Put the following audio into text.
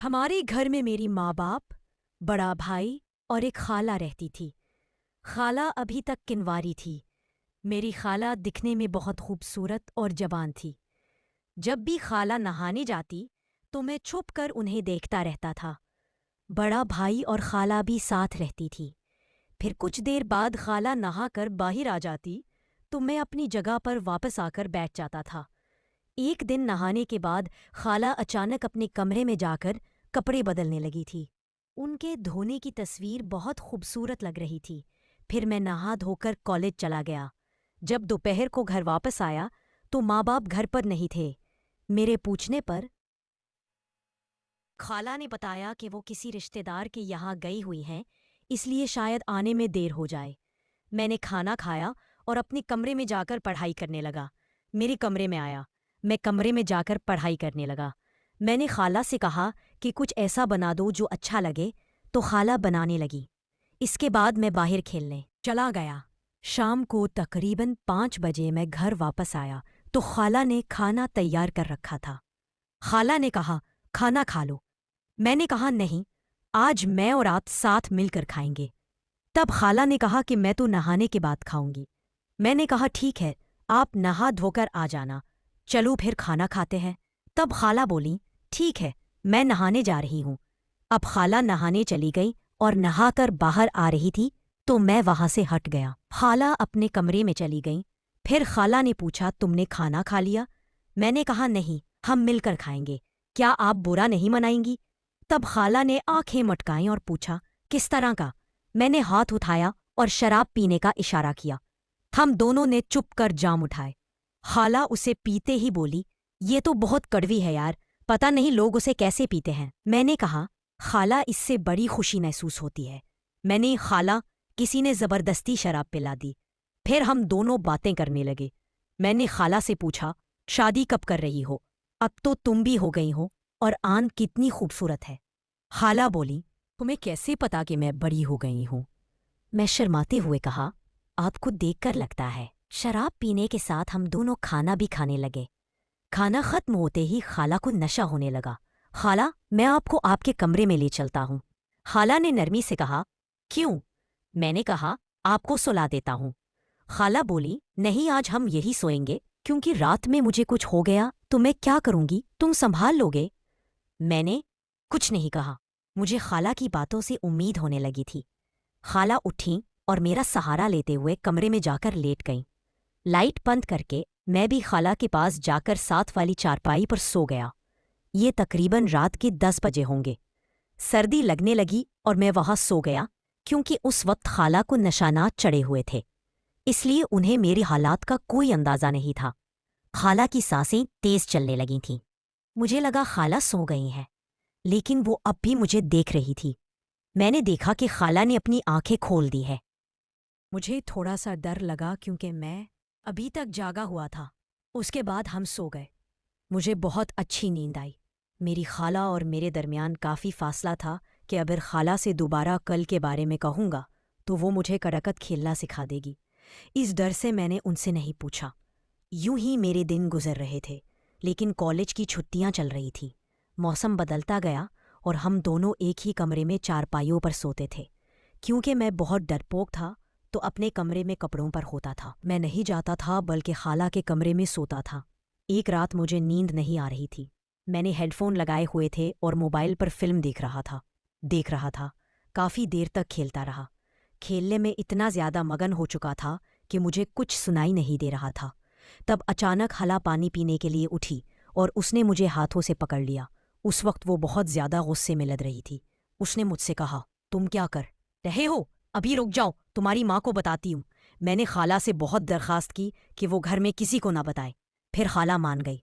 ہمارے گھر میں میری ماں باپ، بڑا بھائی اور ایک خالہ رہتی تھی۔ خالہ ابھی تک کنواری تھی۔ میری خالہ دکھنے میں بہت خوبصورت اور جوان تھی۔ جب بھی خالہ نہانے جاتی تو میں چھپ کر انہیں دیکھتا رہتا تھا۔ بڑا بھائی اور خالہ بھی ساتھ رہتی تھی۔ پھر کچھ دیر بعد خالہ نہا کر باہر آ جاتی تو میں اپنی جگہ پر واپس آ کر بیٹھ جاتا تھا۔ ایک دن نہانے کے بعد خالہ اچانک اپنے کمرے میں جا کر کپڑے بدلنے لگی تھی۔ ان کے دھونے کی تصویر بہت خوبصورت لگ رہی تھی۔ پھر میں نہا دھو کر کالج چلا گیا۔ جب دوپہر کو گھر واپس آیا تو ماں باپ گھر پر نہیں تھے۔ میرے پوچھنے پر خالہ نے بتایا کہ وہ کسی رشتہ دار کے یہاں گئی ہوئی ہیں، اس لیے شاید آنے میں دیر ہو جائے۔ میں نے کھانا کھایا اور اپنے کمرے میں جا کر پڑھائی کرنے لگا۔ میرے کمرے میں آیا، میں کمرے میں جا کر پڑھائی کرنے لگا۔ میں نے خالہ سے کہا کہ کچھ ایسا بنا دو جو اچھا لگے، تو خالہ بنانے لگی۔ اس کے بعد میں باہر کھیلنے چلا گیا۔ شام کو تقریباً 5 بجے میں گھر واپس آیا تو خالہ نے کھانا تیار کر رکھا تھا۔ خالہ نے کہا، کھانا کھا لو۔ میں نے کہا نہیں، آج میں اور آپ ساتھ مل کر کھائیں گے۔ تب خالہ نے کہا کہ میں تو نہانے کے بعد کھاؤں گی۔ میں نے کہا ٹھیک ہے، آپ نہا دھو کر آ جانا، چلو پھر کھانا کھاتے ہیں۔ تب خالہ بولی ٹھیک ہے، میں نہانے جا رہی ہوں۔ اب خالہ نہانے چلی گئی اور نہا کر باہر آ رہی تھی تو میں وہاں سے ہٹ گیا۔ خالہ اپنے کمرے میں چلی گئیں۔ پھر خالہ نے پوچھا تم نے کھانا کھا لیا؟ میں نے کہا نہیں، ہم مل کر کھائیں گے، کیا آپ برا نہیں منائیں گی؟ تب خالہ نے آنکھیں مٹکائیں اور پوچھا کس طرح کا؟ میں نے ہاتھ اٹھایا اور شراب پینے کا اشارہ کیا۔ ہم دونوں نے چپ کر جام اٹھائے۔ خالہ اسے پیتے ہی بولی یہ تو بہت کڑوی ہے یار، پتہ نہیں لوگ اسے کیسے پیتے ہیں۔ میں نے کہا خالہ اس سے بڑی خوشی محسوس ہوتی ہے۔ میں نے خالہ کسی نے زبردستی شراب پلا دی۔ پھر ہم دونوں باتیں کرنے لگے۔ میں نے خالہ سے پوچھا شادی کب کر رہی ہو؟ اب تو تم بھی ہو گئی ہو اور آن کتنی خوبصورت ہے۔ خالہ بولی تمہیں کیسے پتا کہ میں بڑی ہو گئی ہوں؟ میں شرماتے ہوئے کہا آپ کو دیکھ کر لگتا ہے۔ شراب پینے کے ساتھ ہم دونوں کھانا بھی کھانے لگے۔ کھانا ختم ہوتے ہی خالہ کو نشہ ہونے لگا۔ خالہ میں آپ کو آپ کے کمرے میں لے چلتا ہوں۔ خالہ نے نرمی سے کہا کیوں؟ میں نے کہا آپ کو سلا دیتا ہوں۔ خالہ بولی نہیں، آج ہم یہی سوئیں گے، کیونکہ رات میں مجھے کچھ ہو گیا تو میں کیا کروں گی، تم سنبھال لو گے؟ میں نے کچھ نہیں کہا۔ مجھے خالہ کی باتوں سے امید ہونے لگی تھی۔ خالہ اٹھیں اور میرا سہارا لیتے ہوئے کمرے میں جا کر لیٹ گئیں۔ لائٹ بند کر کے میں بھی خالہ کے پاس جا کر ساتھ والی چارپائی پر سو گیا۔ یہ تقریباً رات کے 10 بجے ہوں گے۔ سردی لگنے لگی اور میں وہاں سو گیا، کیونکہ اس وقت خالہ کو نشانات چڑھے ہوئے تھے، اس لیے انہیں میری حالات کا کوئی اندازہ نہیں تھا۔ خالہ کی سانسیں تیز چلنے لگی تھیں۔ مجھے لگا خالہ سو گئی ہیں، لیکن وہ اب بھی مجھے دیکھ رہی تھی۔ میں نے دیکھا کہ خالہ نے اپنی آنکھیں کھول دی ہے۔ مجھے تھوڑا سا ڈر لگا کیونکہ میں ابھی تک جاگا ہوا تھا۔ اس کے بعد ہم سو گئے۔ مجھے بہت اچھی نیند آئی۔ میری خالہ اور میرے درمیان کافی فاصلہ تھا کہ اگر خالہ سے دوبارہ کل کے بارے میں کہوں گا تو وہ مجھے کرکٹ کھیلنا سکھا دے گی۔ اس ڈر سے میں نے ان سے نہیں پوچھا۔ یوں ہی میرے دن گزر رہے تھے، لیکن کالج کی چھٹیاں چل رہی تھی۔ موسم بدلتا گیا اور ہم دونوں ایک ہی کمرے میں چارپائیوں پر سوتے تھے۔ کیونکہ میں بہت ڈرپوک تھا تو اپنے کمرے میں کپڑوں پر ہوتا تھا۔ میں نہیں جاتا تھا بلکہ خالہ کے کمرے میں سوتا تھا۔ ایک رات مجھے نیند نہیں آ رہی تھی۔ میں نے ہیڈ فون لگائے ہوئے تھے اور موبائل پر فلم دیکھ رہا تھا۔ کافی دیر تک کھیلتا رہا۔ کھیلنے میں اتنا زیادہ مگن ہو چکا تھا کہ مجھے کچھ سنائی نہیں دے رہا تھا۔ تب اچانک خالہ پانی پینے کے لیے اٹھی اور اس نے مجھے ہاتھوں سے پکڑ لیا۔ اس وقت وہ بہت زیادہ غصے میں لد رہی تھی۔ اس نے مجھ سے کہا تم کیا کر رہے ہو؟ ابھی رک جاؤ، تمہاری ماں کو بتاتی ہوں۔ میں نے خالہ سے بہت درخواست کی کہ وہ گھر میں کسی کو نہ بتائے، پھر خالہ مان گئی۔